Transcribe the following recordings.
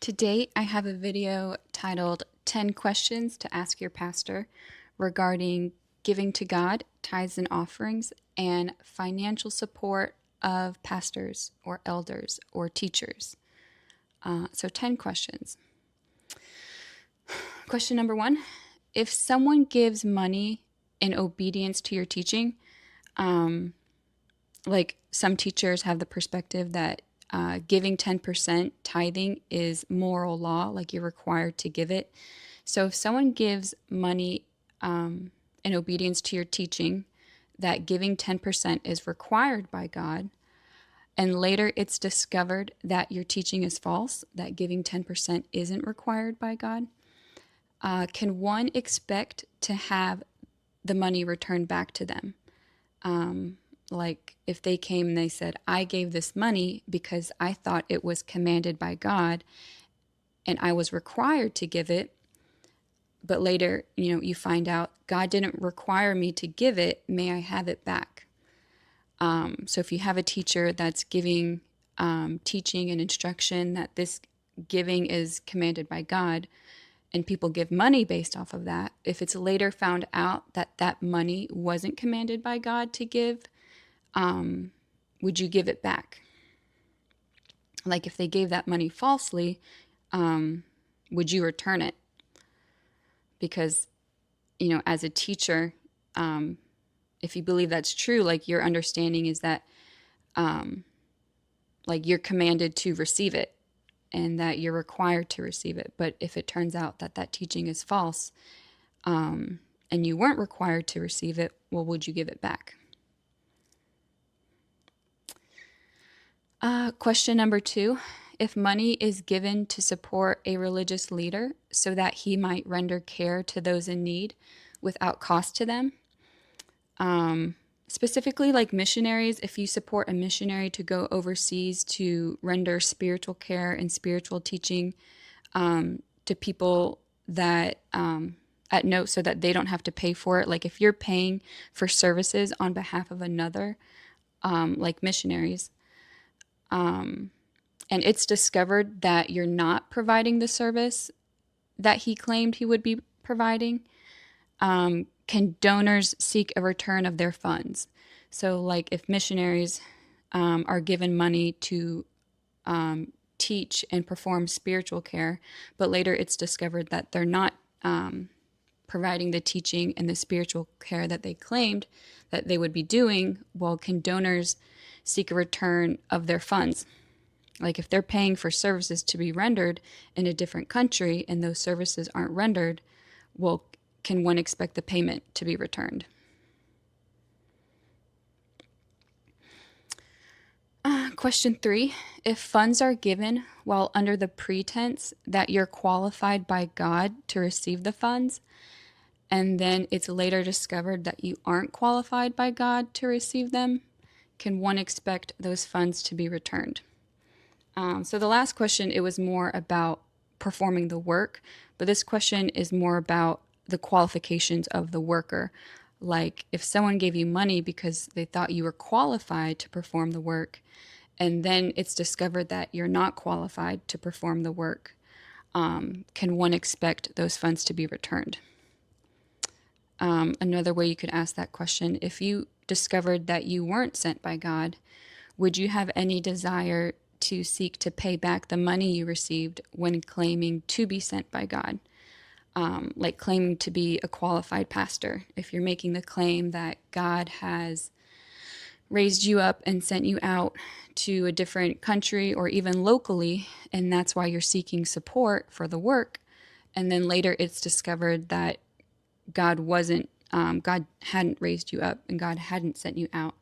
Today, I have a video titled 10 Questions to Ask Your Pastor regarding giving to God, tithes and offerings, and financial support of pastors or elders or teachers. So 10 questions. Question number 1, if someone gives money in obedience to your teaching, like some teachers have the perspective that giving 10% tithing is moral law, like you're required to give it. So if someone gives money in obedience to your teaching that giving 10% is required by God, and later it's discovered that your teaching is false, that giving 10% isn't required by God, can one expect to have the money returned back to them? Like if they came and they said, I gave this money because I thought it was commanded by God and I was required to give it, but later, you find out God didn't require me to give it, may I have it back? So if you have a teacher that's giving teaching and instruction that this giving is commanded by God, and people give money based off of that, if it's later found out that that money wasn't commanded by God to give, would you give it back? Like if they gave that money falsely, would you return it? Because, as a teacher, if you believe that's true, like your understanding is that, like you're commanded to receive it and that you're required to receive it. But if it turns out that that teaching is false, and you weren't required to receive it, well, would you give it back? Question number 2, if money is given to support a religious leader so that he might render care to those in need without cost to them, specifically like missionaries, if you support a missionary to go overseas to render spiritual care and spiritual teaching to people that at no, so that they don't have to pay for it, like if you're paying for services on behalf of another, like missionaries, and it's discovered that you're not providing the service that he claimed he would be providing, can donors seek a return of their funds? So like if missionaries are given money to teach and perform spiritual care, but later it's discovered that they're not providing the teaching and the spiritual care that they claimed that they would be doing, well, can donors seek a return of their funds? Like if they're paying for services to be rendered in a different country and those services aren't rendered, well, can one expect the payment to be returned? Question 3, if funds are given while under the pretense that you're qualified by God to receive the funds, and then it's later discovered that you aren't qualified by God to receive them, can one expect those funds to be returned? So the last question, it was more about performing the work, but this question is more about the qualifications of the worker. Like if someone gave you money because they thought you were qualified to perform the work, and then it's discovered that you're not qualified to perform the work, can one expect those funds to be returned? Another way you could ask that question, if you discovered that you weren't sent by God, would you have any desire to seek to pay back the money you received when claiming to be sent by God? Like claiming to be a qualified pastor. If you're making the claim that God has raised you up and sent you out to a different country or even locally, and that's why you're seeking support for the work, and then later it's discovered that God hadn't raised you up and God hadn't sent you out,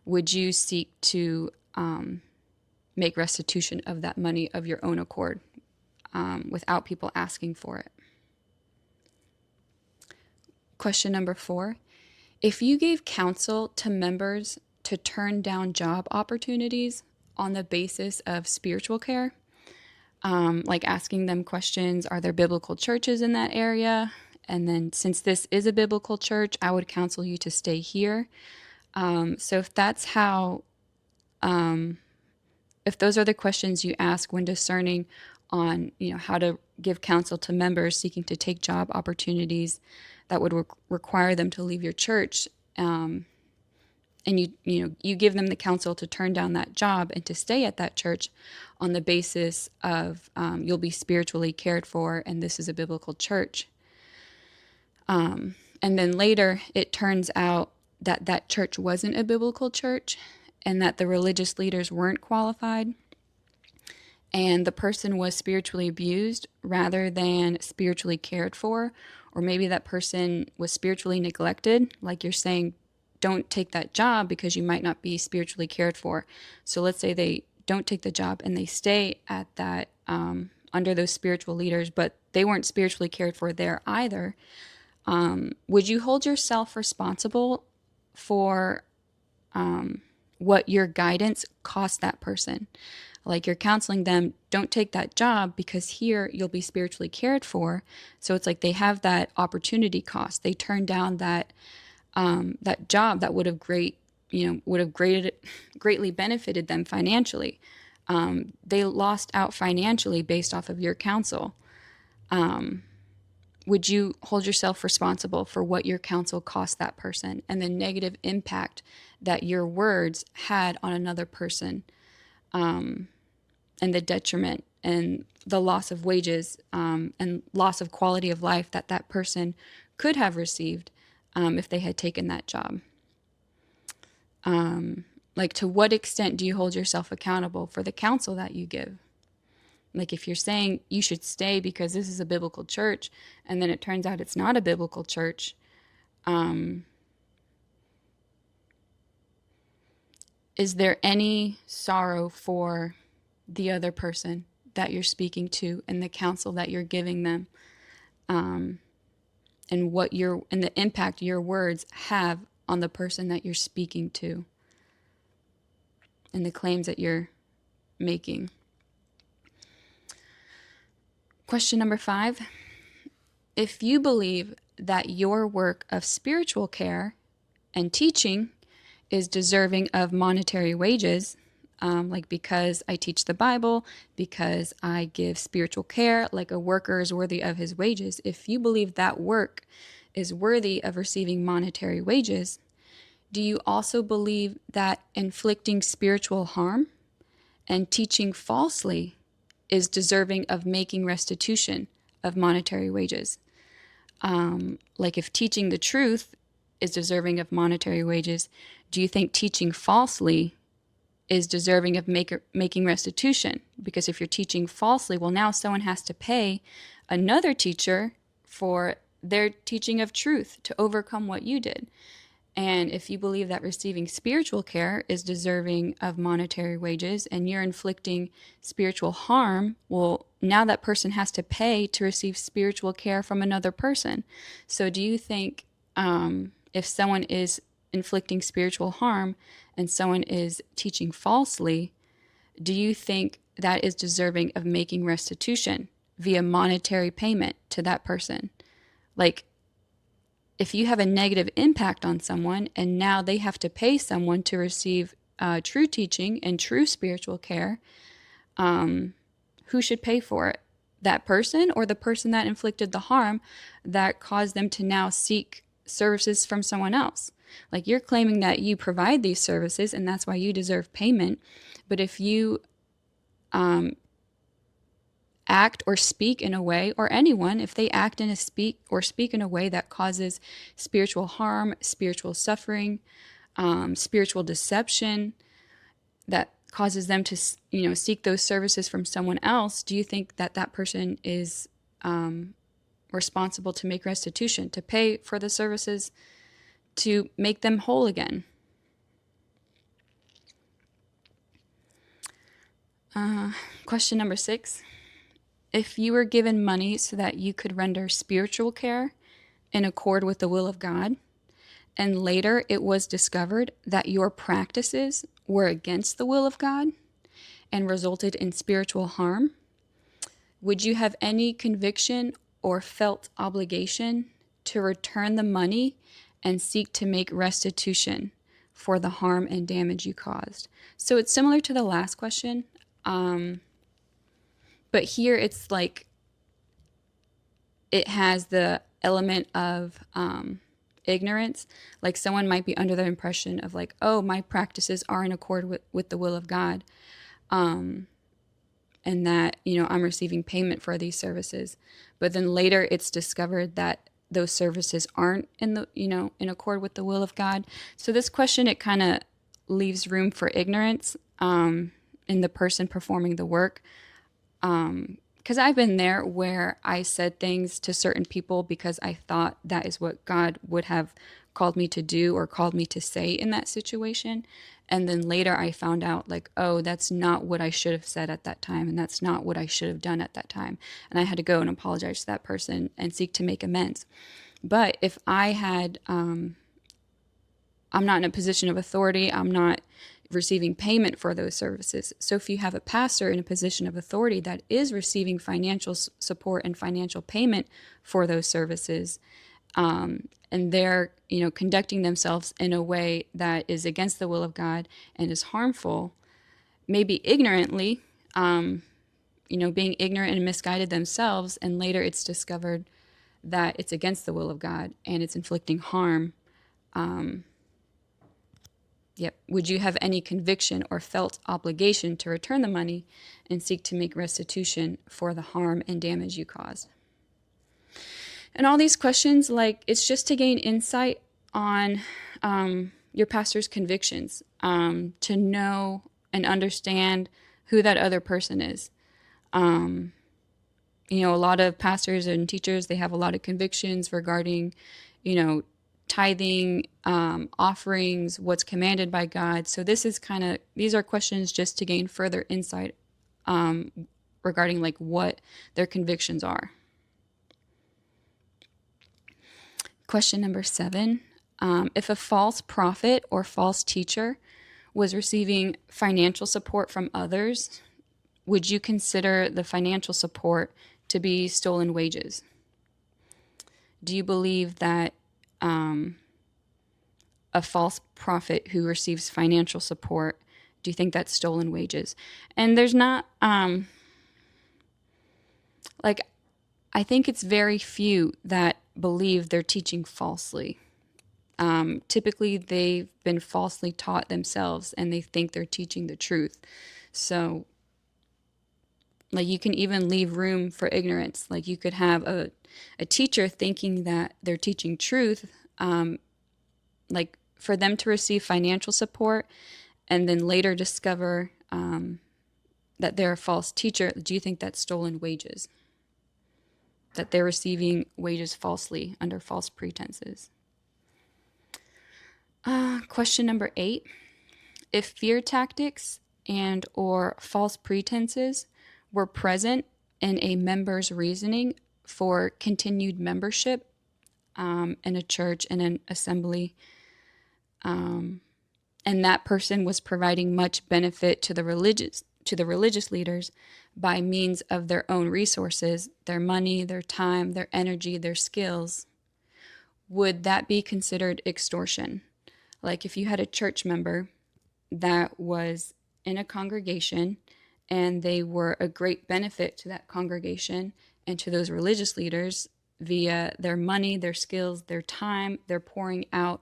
would you seek to make restitution of that money of your own accord without people asking for it? Question number 4, if you gave counsel to members to turn down job opportunities on the basis of spiritual care, like asking them questions, are there biblical churches in that area? And then since this is a biblical church, I would counsel you to stay here. So if that's how, if those are the questions you ask when discerning on, how to give counsel to members seeking to take job opportunities that would require them to leave your church. And you give them the counsel to turn down that job and to stay at that church on the basis of you'll be spiritually cared for and this is a biblical church. And then later it turns out that that church wasn't a biblical church and that the religious leaders weren't qualified and the person was spiritually abused rather than spiritually cared for, or maybe that person was spiritually neglected, like you're saying, don't take that job because you might not be spiritually cared for. So let's say they don't take the job and they stay at that under those spiritual leaders, but they weren't spiritually cared for there either. Would you hold yourself responsible for what your guidance cost that person? Like you're counseling them, don't take that job because here you'll be spiritually cared for. So it's like they have that opportunity cost. They turn down that job that would have greatly benefited them financially. They lost out financially based off of your counsel. Would you hold yourself responsible for what your counsel cost that person and the negative impact that your words had on another person, and the detriment and the loss of wages and loss of quality of life that that person could have received if they had taken that job? Like, to what extent do you hold yourself accountable for the counsel that you give? Like, if you're saying you should stay because this is a biblical church, and then it turns out it's not a biblical church, is there any sorrow for the other person that you're speaking to and the counsel that you're giving them, and the impact your words have on the person that you're speaking to and the claims that you're making? Question number 5. If you believe that your work of spiritual care and teaching is deserving of monetary wages, like because I teach the Bible, because I give spiritual care, like a worker is worthy of his wages. If you believe that work is worthy of receiving monetary wages, do you also believe that inflicting spiritual harm and teaching falsely is deserving of making restitution of monetary wages? Like if teaching the truth is deserving of monetary wages, do you think teaching falsely is deserving of making restitution? Because if you're teaching falsely, well, now someone has to pay another teacher for their teaching of truth to overcome what you did. And if you believe that receiving spiritual care is deserving of monetary wages and you're inflicting spiritual harm, well, now that person has to pay to receive spiritual care from another person. So do you think if someone is inflicting spiritual harm and someone is teaching falsely, do you think that is deserving of making restitution via monetary payment to that person? Like, if you have a negative impact on someone and now they have to pay someone to receive true teaching and true spiritual care, who should pay for it? That person or the person that inflicted the harm that caused them to now seek services from someone else? Like, you're claiming that you provide these services and that's why you deserve payment. But if you act or speak in a way, or anyone, if they act and speak in a way that causes spiritual harm, spiritual suffering, spiritual deception, that causes them to, seek those services from someone else, do you think that that person is responsible to make restitution, to pay for the services, to make them whole again? Question number 6. If you were given money so that you could render spiritual care in accord with the will of God, and later it was discovered that your practices were against the will of God and resulted in spiritual harm, would you have any conviction or felt obligation to return the money and seek to make restitution for the harm and damage you caused? So it's similar to the last question. But here it's like it has the element of ignorance. Like someone might be under the impression of like, oh, my practices are in accord with the will of God. And that, I'm receiving payment for these services. But then later it's discovered that those services aren't in accord with the will of God. So this question, it kind of leaves room for ignorance in the person performing the work. Because I've been there where I said things to certain people because I thought that is what God would have called me to do or called me to say in that situation. And then later I found out, like, oh, that's not what I should have said at that time. And that's not what I should have done at that time. And I had to go and apologize to that person and seek to make amends. But if I had, I'm not in a position of authority, I'm not receiving payment for those services. So if you have a pastor in a position of authority that is receiving financial support and financial payment for those services, and they're conducting themselves in a way that is against the will of God and is harmful, maybe ignorantly, being ignorant and misguided themselves, and later it's discovered that it's against the will of God and it's inflicting harm. Yep. Would you have any conviction or felt obligation to return the money and seek to make restitution for the harm and damage you caused? And all these questions, like, it's just to gain insight on your pastor's convictions, to know and understand who that other person is. A lot of pastors and teachers, they have a lot of convictions regarding, tithing, offerings, what's commanded by God. So these are questions just to gain further insight regarding like what their convictions are. Question number 7. If a false prophet or false teacher was receiving financial support from others, would you consider the financial support to be stolen wages? Do you believe that a false prophet who receives financial support, do you think that's stolen wages? And there's not, I think it's very few that believe they're teaching falsely. Typically, they've been falsely taught themselves and they think they're teaching the truth. So, like, you can even leave room for ignorance. Like, you could have a teacher thinking that they're teaching truth, like for them to receive financial support and then later discover that they're a false teacher. Do you think that's stolen wages? That they're receiving wages falsely under false pretenses? Question number 8. If fear tactics and or false pretenses were present in a member's reasoning for continued membership in a church, in an assembly, and that person was providing much benefit to the religious leaders by means of their own resources, their money, their time, their energy, their skills, would that be considered extortion? Like if you had a church member that was in a congregation and they were a great benefit to that congregation and to those religious leaders via their money, their skills, their time, their pouring out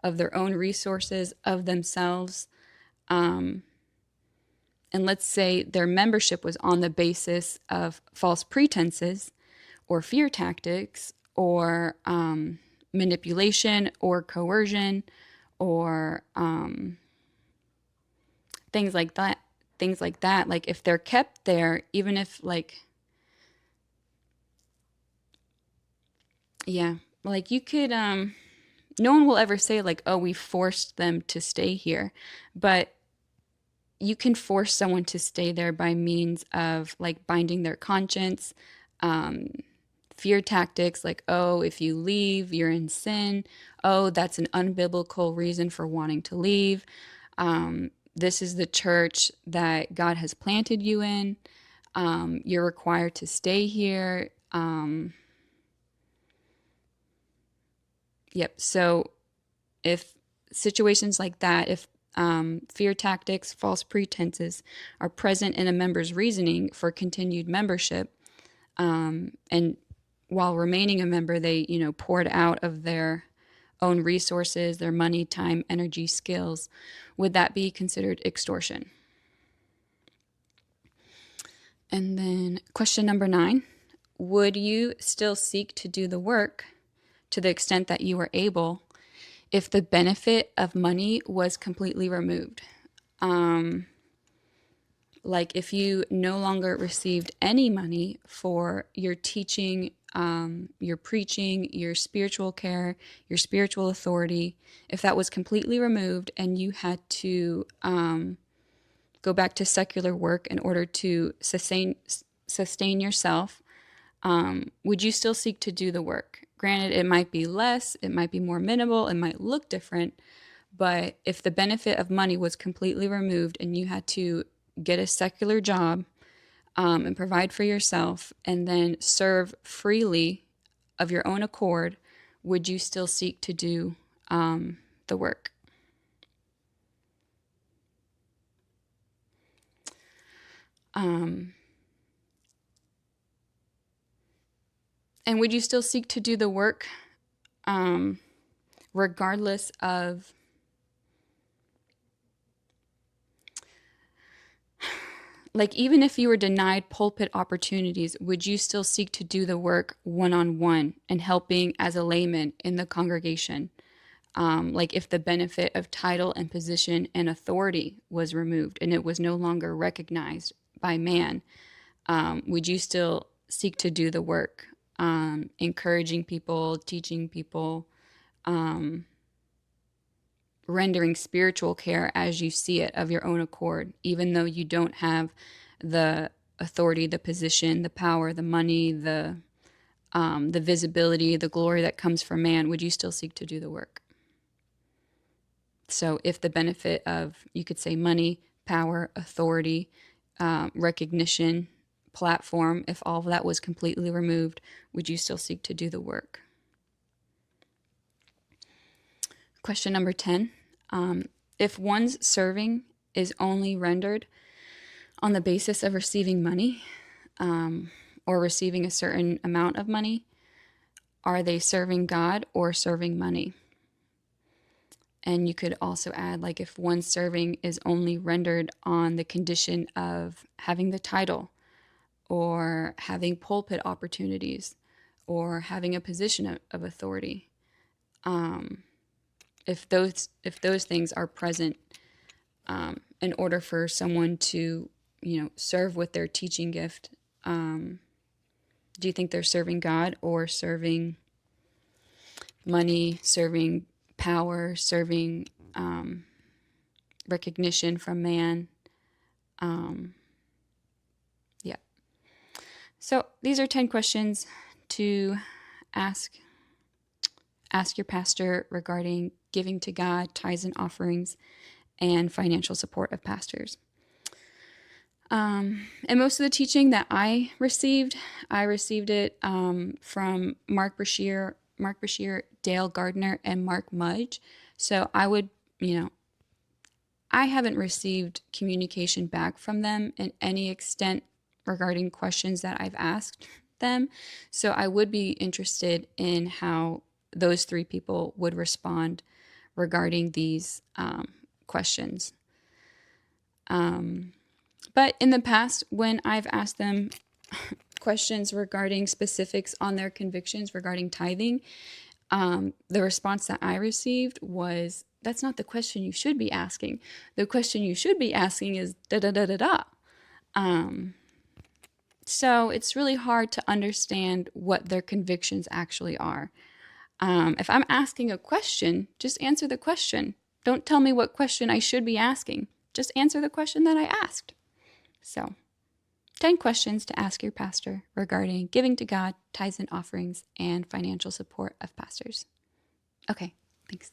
of their own resources, of themselves. And let's say their membership was on the basis of false pretenses or fear tactics or manipulation or coercion or things like that. Like if they're kept there, even if like you could, no one will ever say like, oh, we forced them to stay here. But you can force someone to stay there by means of like binding their conscience, fear tactics like, oh, if you leave, you're in sin. Oh, that's an unbiblical reason for wanting to leave. This is the church that God has planted you in. You're required to stay here. Yep. So if situations like that, if Fear tactics, false pretenses are present in a member's reasoning for continued membership. And while remaining a member, they, poured out of their own resources, their money, time, energy, skills. Would that be considered extortion? And then question number 9, would you still seek to do the work to the extent that you were able if the benefit of money was completely removed? Like if you no longer received any money for your teaching, your preaching, your spiritual care, your spiritual authority, if that was completely removed and you had to go back to secular work in order to sustain yourself, would you still seek to do the work? Granted, it might be less, it might be more minimal, it might look different, but if the benefit of money was completely removed and you had to get a secular job and provide for yourself and then serve freely of your own accord, would you still seek to do the work? And would you still seek to do the work regardless of even if you were denied pulpit opportunities, would you still seek to do the work one-on-one and helping as a layman in the congregation? If the benefit of title and position and authority was removed and it was no longer recognized by man, would you still seek to do the work, encouraging people, teaching people, rendering spiritual care as you see it of your own accord, even though you don't have the authority, the position, the power, the money, the visibility, the glory that comes from man? Would you still seek to do the work? So if the benefit of, you could say, money, power, authority, recognition, platform, if all of that was completely removed, would you still seek to do the work? Question number 10. If one's serving is only rendered on the basis of receiving money or receiving a certain amount of money, are they serving God or serving money? And you could also add, if one's serving is only rendered on the condition of having the title or having pulpit opportunities or having a position of authority. If those things are present in order for someone to, serve with their teaching gift, do you think they're serving God or serving money, serving power, serving recognition from man? Yeah. So these are 10 questions to ask your pastor regarding giving to God, tithes and offerings, and financial support of pastors. And most of the teaching that I received it from Mark Brashear, Dale Gardner, and Mark Mudge. So I would, I haven't received communication back from them in any extent regarding questions that I've asked them. So I would be interested in how those 3 people would respond regarding these questions. But in the past, when I've asked them questions regarding specifics on their convictions regarding tithing, the response that I received was, that's not the question you should be asking. The question you should be asking is da-da-da-da-da. So it's really hard to understand what their convictions actually are. If I'm asking a question, just answer the question. Don't tell me what question I should be asking. Just answer the question that I asked. So, 10 questions to ask your pastor regarding giving to God, tithes and offerings, and financial support of pastors. Okay, thanks.